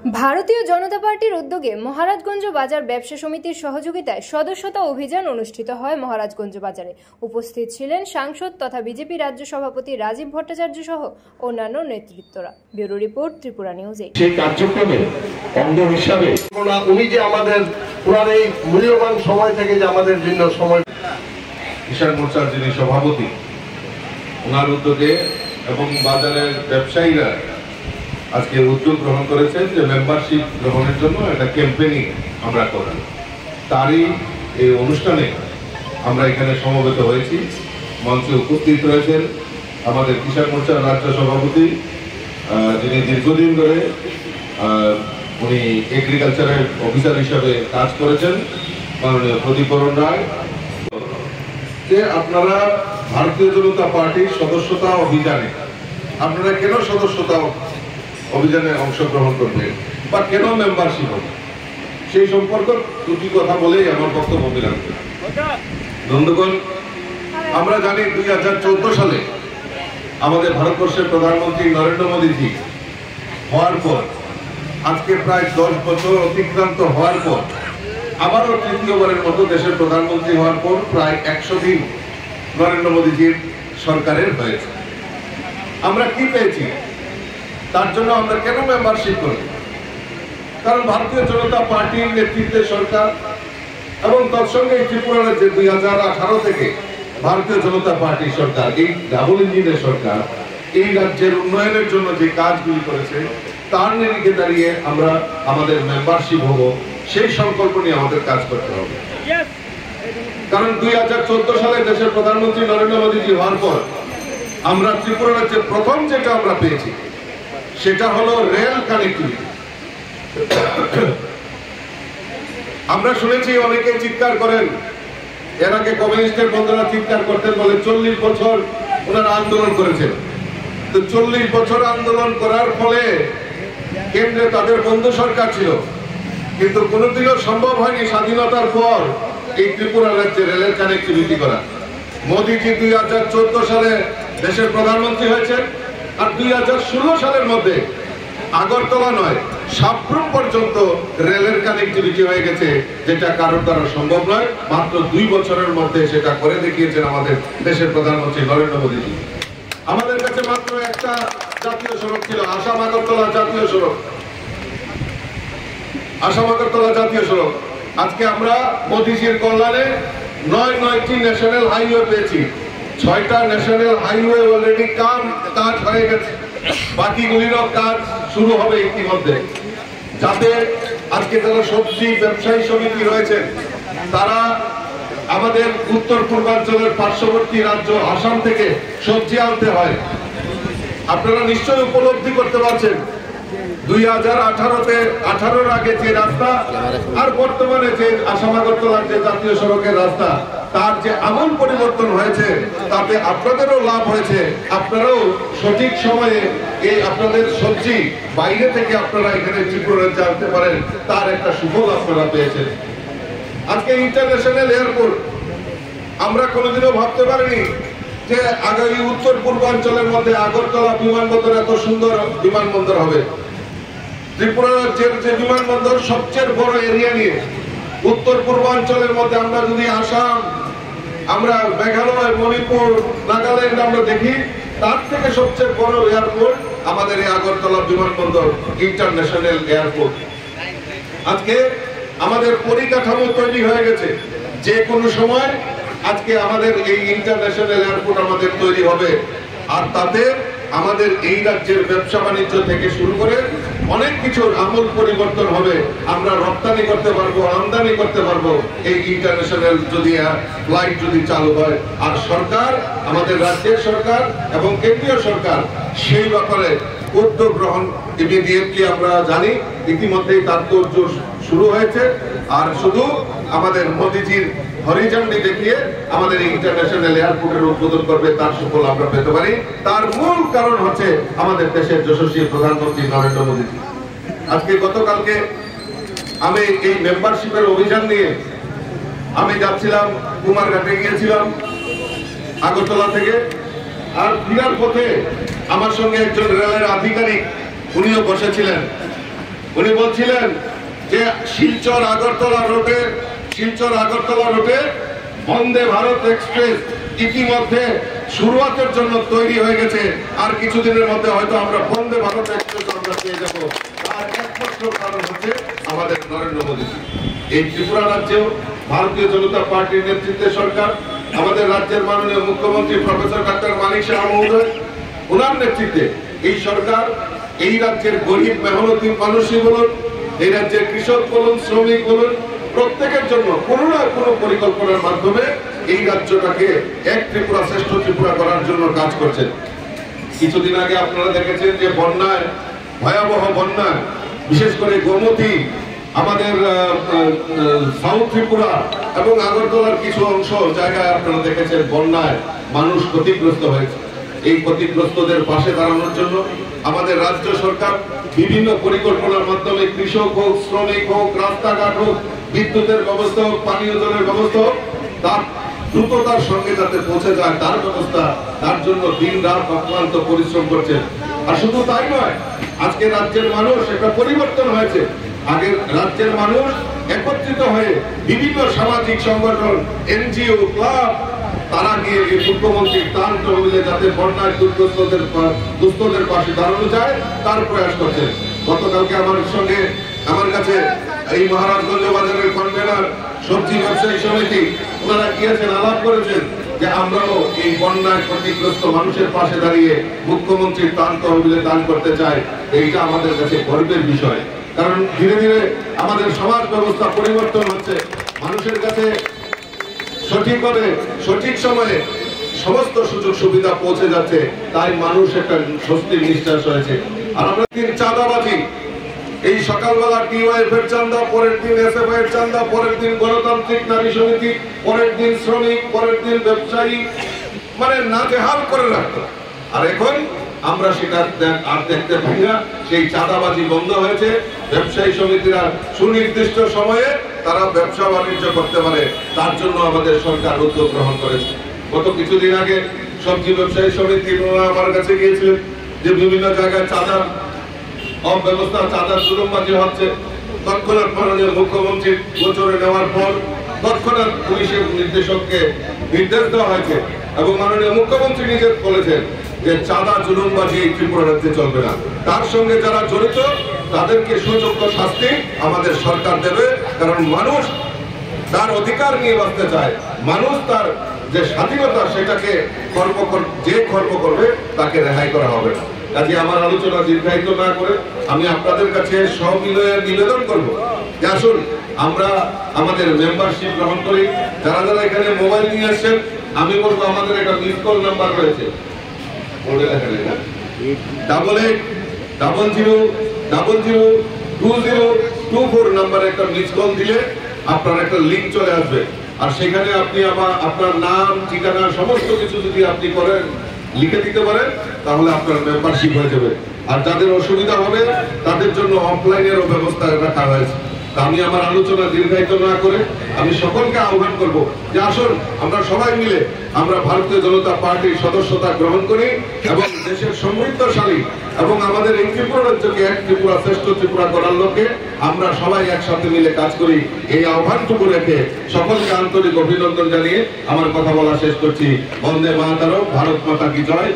ভারতীয় জনতা পার্টির উদ্যোগে মহারাজগঞ্জ বাজার ব্যবসা সমিতির সহযোগিতায় সদস্যতা অভিযান অনুষ্ঠিত হয়। মহারাজগঞ্জ বাজারে উপস্থিত ছিলেন সাংসদ তথা বিজেপি রাজ্য সভাপতি রাজীব ভট্টাচার্য সহ অন্যান্য নেতৃত্বরা। Bureau report, Tripura news. সেই কার্যক্রমে অঙ্গ হিসাবে উনি যে আমাদের পুরান এই মূল্যবান সময় থেকে যে আমাদের ভিন্ন সময় কিষাণ মোর্চার যিনি সভাপতি, ওনার উদ্যোগে এবং বাজারের ব্যবসায়ীরা আজকে উদ্যোগ গ্রহণ করেছেন যে মেম্বারশিপ গ্রহণের জন্য একটা ক্যাম্পেইনিং আমরা করি। তারই এই অনুষ্ঠানে আমরা এখানে সমবেত হয়েছি। মঞ্চে উপস্থিত রয়েছেন আমাদের কিষাণ মোর্চার রাজ্য সভাপতি, যিনি দীর্ঘদিন ধরে উনি এগ্রিকালচারের অফিসার হিসাবে কাজ করেছেন, মাননীয় প্রদীপবরণ রায়। যে আপনারা ভারতীয় জনতা পার্টির সদস্যতা অভিযানে আপনারা কেন সদস্যতা অভিযানে অংশগ্রহণ করবেন বা কেন মেম্বারশিপ হবে, সেই সম্পর্কে দুটি কথা বলেই আমার বক্তব্য বিরাম। বন্ধুগণ, আমরা জানি 2014 সালে আমাদের ভারতবর্ষের প্রধানমন্ত্রী নরেন্দ্র মোদীজি হওয়ার পর আজকে প্রায় 10 বছর অতিক্রান্ত হওয়ার পর আবারও তৃতীয়বারের মতো দেশের প্রধানমন্ত্রী হওয়ার পর প্রায় 100 দিন নরেন্দ্র মোদীজির সরকারের হয়েছে। আমরা কি পেয়েছি, তার জন্য আমরা কেন মেম্বারশিপ করি? কারণ ভারতীয় জনতা পার্টির নেতৃত্বে সরকার এবং তৎসঙ্গে ত্রিপুরা রাজ্যে 2018 থেকে ভারতীয় জনতা পার্টির সরকার, এই ডাবল ইঞ্জিনের সরকার এই রাজ্যের উন্নয়নের জন্য যে কাজগুলি করেছে তার নিরিখে দাঁড়িয়ে আমরা আমাদের মেম্বারশিপ হব, সেই সংকল্প নিয়ে আমাদের কাজ করতে হবে। কারণ 2014 সালে দেশের প্রধানমন্ত্রী নরেন্দ্র মোদীজি হওয়ার পর আমরা ত্রিপুরা রাজ্যে প্রথম যেটা আমরা পেয়েছি সেটা হলো রেল কানেক্টিভিটি। আমরা শুনেছি অনেকে চিৎকার করেন, এর আগে কমিউনিস্টের বন্ধুরা চিৎকার করতেন, বলে 40 বছর ওনারা আন্দোলন করেছেন। তো 40 বছর আন্দোলন করার ফলে কেন্দ্রে তাদের বন্ধু সরকার ছিল, কিন্তু কোনোদিনও সম্ভব হয়নি স্বাধীনতার পর এই ত্রিপুরা রাজ্যে রেলের কানেক্টিভিটি করা। মোদীজি 2014 সালে দেশের প্রধানমন্ত্রী হয়েছেন, আর 2016 সালের মধ্যে আগরতলা নয় সাবরুম পর্যন্ত রেলের কানেক্টিভিটি হয়ে গেছে, যেটা কারোর দ্বারা সম্ভব নয়। মাত্র 2 বছরের মধ্যে সেটা করে দেখিয়েছেন আমাদের দেশের প্রধানমন্ত্রী নরেন্দ্র মোদীজি। আমাদের কাছে মাত্র একটা জাতীয় সড়ক ছিল, আসাম আগরতলা জাতীয় সড়ক। আসাম আগরতলা জাতীয় সড়ক আজকে আমরা মোদীজির কল্যাণে 9টি ন্যাশনাল হাইওয়ে পেয়েছি। 6টা ন্যাশনাল হাইওয়ে অলরেডি কাজ হয়ে গেছে, বাকিগুলিরও কাজ শুরু হবে ইতিমধ্যে, যাতে আজকে যারা সবজি ব্যবসায়ী সমিতি রয়েছেন তারা আমাদের উত্তর পূর্বাঞ্চলের পার্শ্ববর্তী রাজ্য আসাম থেকে সবজি আনতে হয়। আপনারা নিশ্চয়ই উপলব্ধি করতে পারছেন 2018-র আগে যে রাস্তা আর বর্তমানে যে আসাম আগরতলার যে জাতীয় সড়কের রাস্তা, তার যে আমূল পরিবর্তন হয়েছে, তাতে আপনাদেরও লাভ হয়েছে। আপনারাও সঠিক সময়ে এই আপনাদের সবজি বাইরে থেকে আপনারা এখানে ত্রিপুরা জানতে পারেন, তার একটা সুফল আপনারা পেয়েছেন। আজকে ইন্টারন্যাশনাল এয়ারপোর্ট আমরা কোনোদিনও ভাবতে পারিনি যে আগামী উত্তর পূর্বাঞ্চলের মধ্যে আগরতলা বিমানবন্দর এত সুন্দর বিমানবন্দর হবে। ত্রিপুরা রাজ্যের যে বিমানবন্দর সবচেয়ে বড় এরিয়া নিয়ে, উত্তর পূর্বাঞ্চলের মধ্যে আমরা যদি আসাম, আমরা মেঘালয়, মণিপুর, নাগাল্যান্ড আমরা দেখি, তার থেকে সবচেয়ে বড় এয়ারপোর্ট আমাদের এই আগরতলা বিমানবন্দর ইন্টারন্যাশনাল এয়ারপোর্ট। আজকে আমাদের পরিকাঠামো তৈরি হয়ে গেছে, যে কোনো সময় আজকে আমাদের এই ইন্টারন্যাশনাল এয়ারপোর্ট আমাদের তৈরি হবে, আর তাতে আমাদের এই রাজ্যের ব্যবসা বাণিজ্য থেকে শুরু করে অনেক কিছুর আমূল পরিবর্তন হবে। আমরা রপ্তানি করতে পারবো, আমদানি করতে পারবো এই ইন্টারন্যাশনাল যদি ফ্লাইট যদি চালু হয়। আর সরকার, আমাদের রাজ্যের সরকার এবং কেন্দ্রীয় সরকার সেই ব্যাপারে উদ্যোগ গ্রহণ ইমিডিয়েটলি আমরা জানি, ইতিমধ্যেই তার তোড়জোড় শুরু হয়েছে। আর শুধু আমাদের মোদীজির হরিঝান্ডি দেখিয়ে আমাদের ইন্টারন্যাশনাল এয়ারপোর্টের উদ্বোধন করবে, তার সুফল আমরা পেতে পারি। তার মূল কারণ হচ্ছে আমাদের দেশের যশস্বী প্রধানমন্ত্রী নরেন্দ্র মোদীজি। আজকে গতকালকে আমি এই মেম্বারশিপের অভিযান নিয়ে আমি যাচ্ছিলাম, কুমারঘাটে গিয়েছিলাম আগরতলা থেকে, আর ফিরার পথে আমার সঙ্গে একজন রেলের আধিকারিক উনিও বসেছিলেন। উনি বলছিলেন যে শিলচর আগরতলা রোডে বন্দে ভারত এক্সপ্রেস ইতিমধ্যে শুরুয়াতের জন্য তৈরি হয়ে গেছে, আর কিছুদিনের মধ্যে হয়তো আমরা বন্দে ভারত এক্সপ্রেস আমরা পেয়ে যাবো। তার একমাত্র কারণ হচ্ছে আমাদের নরেন্দ্র মোদী। এই ত্রিপুরা রাজ্যেও ভারতীয় জনতা পার্টির নেতৃত্বে সরকার, আমাদের রাজ্যের মাননীয় মুখ্যমন্ত্রী প্রফেসর ডাক্তার মানিক সাহা মহোদয়, ওনার নেতৃত্বে এই সরকার এই রাজ্যের গরিব মেহনতি মানুষই বলুন, এই রাজ্যের কৃষক বলুন, শ্রমিক বলুন, প্রত্যেকের জন্য কোনো না কোনো পরিকল্পনার মাধ্যমে এই রাজ্যটাকে এক ত্রিপুরা শ্রেষ্ঠ ত্রিপুরা করার জন্য কাজ করছেন। কিছুদিন আগে আপনারা দেখেছেন যে বন্যায়, ভয়াবহ বন্যায়, বিশেষ করে গোমতী, আমাদের সাউথ ত্রিপুরা এবং আগরতলার কিছু অংশ জায়গায় আপনারা দেখেছেন বন্যায় মানুষ ক্ষতিগ্রস্ত হয়েছে। এই ক্ষতিগ্রস্তদের পাশে দাঁড়ানোর জন্য আমাদের রাজ্য সরকার বিভিন্ন পরিকল্পনার মাধ্যমে কৃষক হোক, শ্রমিক হোক, রাস্তাঘাট হোক, বিদ্যুতের ব্যবস্থা হোক, পানীয় জলের ব্যবস্থা হোক, তার দ্রুততার সঙ্গে যাতে পৌঁছে যায় তার ব্যবস্থা, তার জন্য দিন রাত অক্লান্ত পরিশ্রম করছেন। আর শুধু তাই নয়, আজকে রাজ্যের মানুষ একটা পরিবর্তন হয়েছে। আগের রাজ্যের মানুষ একত্রিত হয়ে বিভিন্ন সামাজিক সংগঠন, এনজিও, ক্লাব, তারা গিয়ে মুখ্যমন্ত্রী ত্রাণ তহবিলে যাতে বন্যায় দুস্থদের পাশে দাঁড়ানো যায় তার প্রয়াস করছেন। গতকালকে আমার কাছে এই মহারাজগঞ্জ বাজারের কনভেনার সবজি ব্যবসায়ী সমিতি ওনারা গিয়েছেন, আলাপ করেছেন যে আমরাও এই বন্যায় ক্ষতিগ্রস্ত মানুষের পাশে দাঁড়িয়ে মুখ্যমন্ত্রীর ত্রাণ তহবিলে দান করতে চাই। এইটা আমাদের কাছে গর্বের বিষয়, কারণ ধীরে ধীরে আমাদের সমাজ ব্যবস্থা পরিবর্তন হচ্ছে, মানুষের কাছে সঠিকভাবে সঠিক সময়ে সমস্ত সুযোগ সুবিধা পৌঁছে যাচ্ছে, তাই মানুষ একটা স্বস্তির নিঃশ্বাস হয়েছে। আর আমরা চাঁদাবাজি, এই সকালবেলা ডিওয়াইএফ এর চাঁদা, পরের দিন এসএফআই এর চাঁদা, পরের দিন গণতান্ত্রিক নারী সমিতি, পরের দিন শ্রমিক, পরের দিন ব্যবসায়ী, মানে নাজেহাল করে রাখতো। আর এখন আমরা সেটা আর দেখতে পাই না, সেই চাঁদাবাজি বন্ধ হয়েছে। ব্যবসায়ী সমিতিরা সুনির্দিষ্ট সময়ে তারা ব্যবসা বাণিজ্য করতে পারে, তার জন্য আমাদের সরকার উদ্যোগ গ্রহণ করেছে। গত কিছুদিন আগে সবজি ব্যবসায়ী সমিতি আমার কাছে গিয়েছিলেন যে বিভিন্ন জায়গায় চাঁদার অব্যবস্থা, চাঁদার জুলুমবাজি হচ্ছে। তৎক্ষণাৎ মাননীয় মুখ্যমন্ত্রীর গোচরে নেওয়ার পর তৎক্ষণাৎ পুলিশের নির্দেশককে নির্দেশ দেওয়া হয়েছে এবং মাননীয় মুখ্যমন্ত্রী নিজে বলেছেন যে চাঁদা জুলুমবাজি এই ত্রিপুরা রাজ্যে চলবে না। তার সঙ্গে যারা জড়িত তাদেরকে সুযোগ্য শাস্তি আমাদের সরকার দেবে, কারণ মানুষ তার অধিকার নিয়ে বাঁচতে চায়। মানুষ তার যে স্বাধীনতা সেটাকে যে খর্ব করবে তাকে রেহাই করা হবে না। কাজে আমার আলোচনা দীর্ঘায়িত না করে আমি আপনাদের কাছে সবিনয়ে নিবেদন করব যে আসুন আমরা আমাদের মেম্বারশিপ গ্রহণ করি। যারা যারা এখানে মোবাইল নিয়ে আসছেন, আমি বলবো আমাদের একটা মিস কল নাম্বার রয়েছে, 8800002024 নাম্বারে একটা মিস কল দিলে আপনার একটা লিংক চলে আসবে। আর সেখানে আপনি আপনার নাম, ঠিকানা সমস্ত কিছু যদি আপনি করেন, লিখে দিতে পারেন, তাহলে আপনার মেম্বারশিপ হয়ে যাবে। আর যাদের অসুবিধা হবে তাদের জন্য অফলাইনেরও ব্যবস্থা রাখা হয়েছে। আমি আমার আলোচনা দীর্ঘায়িত না করে আমি সকলকে আহ্বান করব যে আসুন আমরা সবাই মিলে আমরা ভারতীয় জনতা পার্টির সদস্যতা গ্রহণ করি এবং দেশের সমৃদ্ধশালী এবং আমাদের এই ত্রিপুরা রাজ্যকে এক ত্রিপুরা শ্রেষ্ঠ ত্রিপুরা করার লক্ষ্যে আমরা সবাই একসাথে মিলে কাজ করি। এই আহ্বানটুকু রেখে সকলকে আন্তরিক অভিনন্দন জানিয়ে আমার কথা বলা শেষ করছি। বন্দে মাতরম, ভারত মাতা কি জয়।